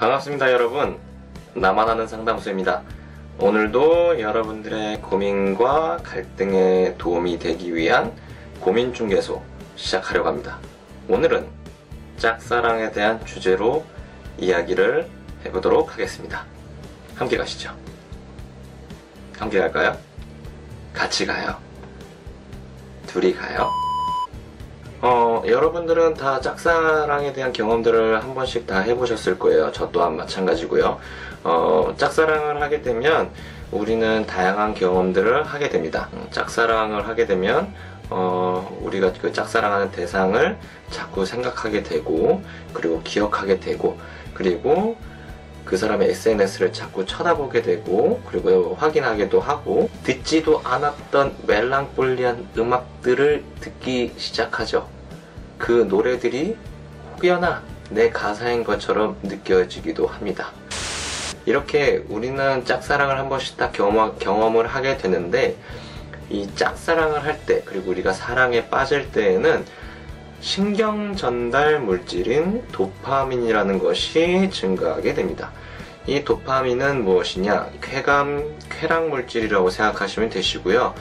반갑습니다 여러분. 나만 아는 상담소입니다. 오늘도 여러분들의 고민과 갈등에 도움이 되기 위한 고민중개소 시작하려고 합니다. 오늘은 짝사랑에 대한 주제로 이야기를 해보도록 하겠습니다. 함께 가시죠. 함께 갈까요? 같이 가요? 둘이 가요? 여러분들은 다 짝사랑에 대한 경험들을 한 번씩 다 해보셨을 거예요. 저 또한 마찬가지고요. 짝사랑을 하게 되면 우리는 다양한 경험들을 하게 됩니다. 짝사랑을 하게 되면 우리가 그 짝사랑하는 대상을 자꾸 생각하게 되고, 그리고 기억하게 되고, 그리고 그 사람의 SNS를 자꾸 쳐다보게 되고, 그리고 확인하기도 하고, 듣지도 않았던 멜랑콜리한 음악들을 듣기 시작하죠. 그 노래들이 혹여나 내 가사인 것처럼 느껴지기도 합니다. 이렇게 우리는 짝사랑을 한 번씩 다 경험을 하게 되는데, 이 짝사랑을 할 때, 그리고 우리가 사랑에 빠질 때에는 신경 전달 물질인 도파민이라는 것이 증가하게 됩니다. 이 도파민은 무엇이냐? 쾌락 물질이라고 생각하시면 되시고요.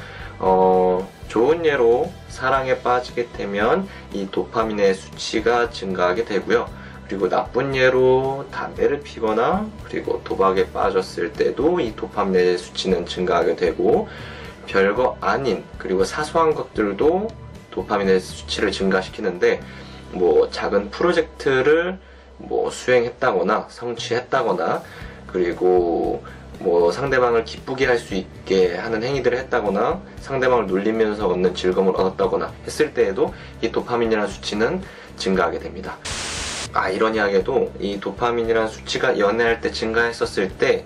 좋은 예로 사랑에 빠지게 되면 이 도파민의 수치가 증가하게 되고요. 그리고 나쁜 예로 담배를 피거나 그리고 도박에 빠졌을 때도 이 도파민의 수치는 증가하게 되고, 별거 아닌 그리고 사소한 것들도 도파민의 수치를 증가시키는데, 작은 프로젝트를 수행했다거나 성취했다거나, 그리고 상대방을 기쁘게 할 수 있게 하는 행위들을 했다거나, 상대방을 놀리면서 얻는 즐거움을 얻었다거나 했을 때에도 이 도파민이라는 수치는 증가하게 됩니다. 아이러니하게도 이 도파민이라는 수치가 연애할 때 증가했었을 때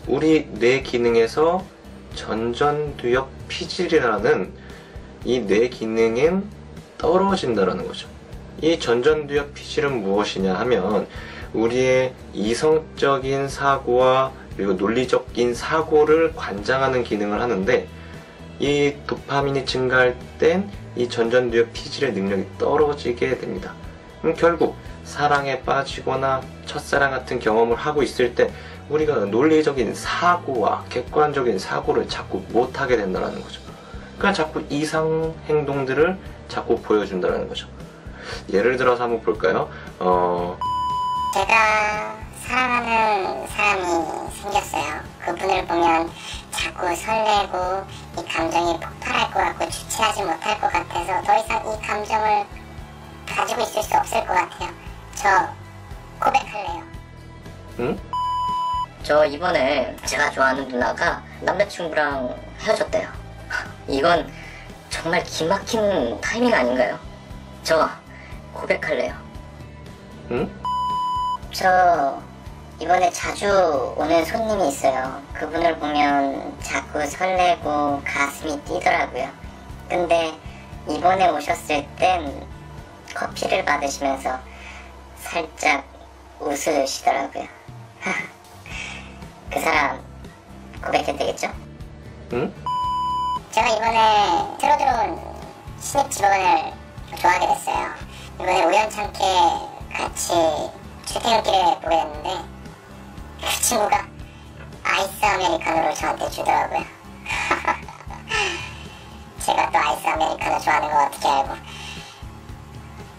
우리 뇌 기능에서 전전두엽 피질이라는 이 뇌 기능은 떨어진다는 거죠. 이 전전두엽 피질은 무엇이냐 하면 우리의 이성적인 사고와 그리고 논리적인 사고를 관장하는 기능을 하는데, 이 도파민이 증가할 땐 이 전전두엽 피질의 능력이 떨어지게 됩니다. 결국 사랑에 빠지거나 첫사랑 같은 경험을 하고 있을 때 우리가 논리적인 사고와 객관적인 사고를 자꾸 못하게 된다는 거죠. 그러니까 자꾸 이상 행동들을 자꾸 보여준다는 거죠. 예를 들어서 한번 볼까요? 제가 사랑하는 사람이 생겼어요. 그분을 보면 자꾸 설레고 이 감정이 폭발할 것 같고 주체하지 못할 것 같아서 더 이상 이 감정을 가지고 있을 수 없을 것 같아요. 저 고백할래요. 응? 저 이번에 제가 좋아하는 누나가 남자친구랑 헤어졌대요. 이건 정말 기막힌 타이밍 아닌가요? 저 고백할래요. 응? 저 이번에 자주 오는 손님이 있어요. 그분을 보면 자꾸 설레고 가슴이 뛰더라고요. 근데 이번에 오셨을 땐 커피를 받으시면서 살짝 웃으시더라고요. 그 사람 고백해도 되겠죠? 응? 제가 이번에 새로 들어온 신입 직원을 좋아하게 됐어요. 이번에 우연찮게 같이 출퇴근길에 보게 됐는데 그 친구가 아이스 아메리카노를 저한테 주더라고요. 제가 또 아이스 아메리카노 좋아하는 거 어떻게 알고.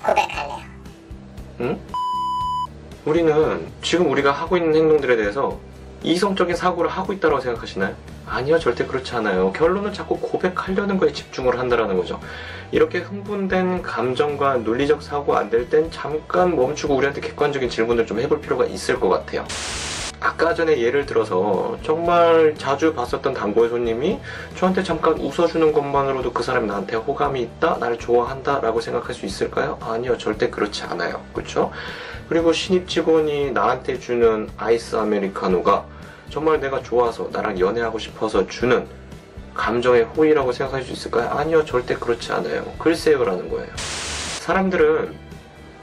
고백할래요. 응? 우리는 지금 우리가 하고 있는 행동들에 대해서 이성적인 사고를 하고 있다고 생각하시나요? 아니요, 절대 그렇지 않아요. 결론은 자꾸 고백하려는 거에 집중을 한다는 거죠. 이렇게 흥분된 감정과 논리적 사고가 안 될 땐 잠깐 멈추고 우리한테 객관적인 질문을 좀 해볼 필요가 있을 것 같아요. 아까 전에 예를 들어서 정말 자주 봤었던 단골 손님이 저한테 잠깐 웃어주는 것만으로도 그 사람이 나한테 호감이 있다, 나를 좋아한다 라고 생각할 수 있을까요? 아니요, 절대 그렇지 않아요. 그렇죠? 그리고 신입 직원이 나한테 주는 아이스 아메리카노가 정말 내가 좋아서 나랑 연애하고 싶어서 주는 감정의 호의라고 생각할 수 있을까요? 아니요, 절대 그렇지 않아요. 글쎄요라는 거예요. 사람들은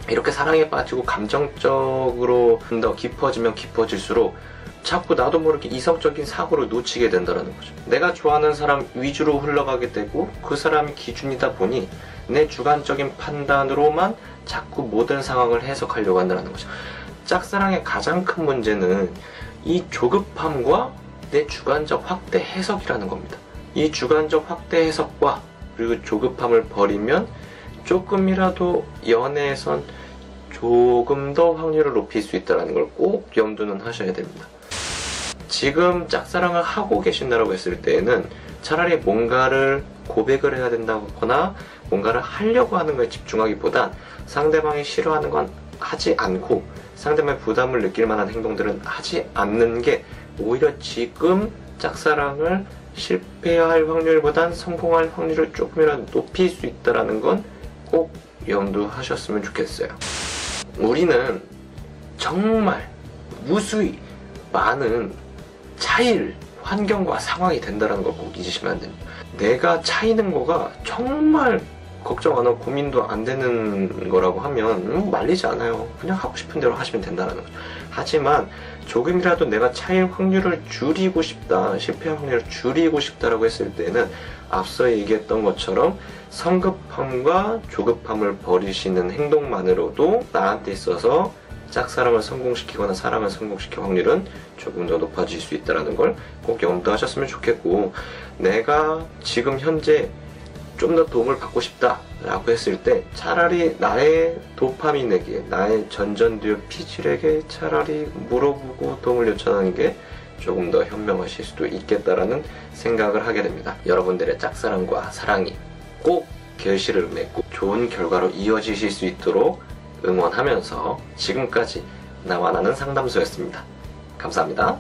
이렇게 사랑에 빠지고 감정적으로 더 깊어지면 깊어질수록 자꾸 나도 모르게 이성적인 사고를 놓치게 된다는 거죠. 내가 좋아하는 사람 위주로 흘러가게 되고 그 사람이 기준이다 보니 내 주관적인 판단으로만 자꾸 모든 상황을 해석하려고 한다는 거죠. 짝사랑의 가장 큰 문제는 이 조급함과 내 주관적 확대 해석이라는 겁니다. 이 주관적 확대 해석과 그리고 조급함을 버리면 조금이라도 연애에선 조금 더 확률을 높일 수 있다는 걸 꼭 염두는 하셔야 됩니다. 지금 짝사랑을 하고 계신다고 했을 때에는 차라리 뭔가를 고백을 해야 된다거나 뭔가를 하려고 하는 거에 집중하기보단 상대방이 싫어하는 건 하지 않고 상대방의 부담을 느낄 만한 행동들은 하지 않는 게 오히려 지금 짝사랑을 실패할 확률보단 성공할 확률을 조금이라도 높일 수 있다는 건 꼭 염두하셨으면 좋겠어요. 우리는 정말 무수히 많은 차이를 환경과 상황이 된다는 걸 꼭 잊으시면 안 됩니다. 내가 차이는 거가 정말 걱정 안 하고 고민도 안 되는 거라고 하면 말리지 않아요. 그냥 하고 싶은 대로 하시면 된다는 거죠. 하지만 조금이라도 내가 차일 확률을 줄이고 싶다, 실패할 확률을 줄이고 싶다라고 했을 때는 앞서 얘기했던 것처럼 성급함과 조급함을 버리시는 행동만으로도 나한테 있어서 짝사랑을 성공시키거나 사랑을 성공시킬 확률은 조금 더 높아질 수 있다는 걸 꼭 염두하셨으면 좋겠고, 내가 지금 현재 좀 더 도움을 받고 싶다 라고 했을 때 차라리 나의 도파민에게, 나의 전전두엽 피질에게 차라리 물어보고 도움을 요청하는 게 조금 더 현명하실 수도 있겠다라는 생각을 하게 됩니다. 여러분들의 짝사랑과 사랑이 꼭 결실을 맺고 좋은 결과로 이어지실 수 있도록 응원하면서 지금까지 나와 나는 상담소였습니다. 감사합니다.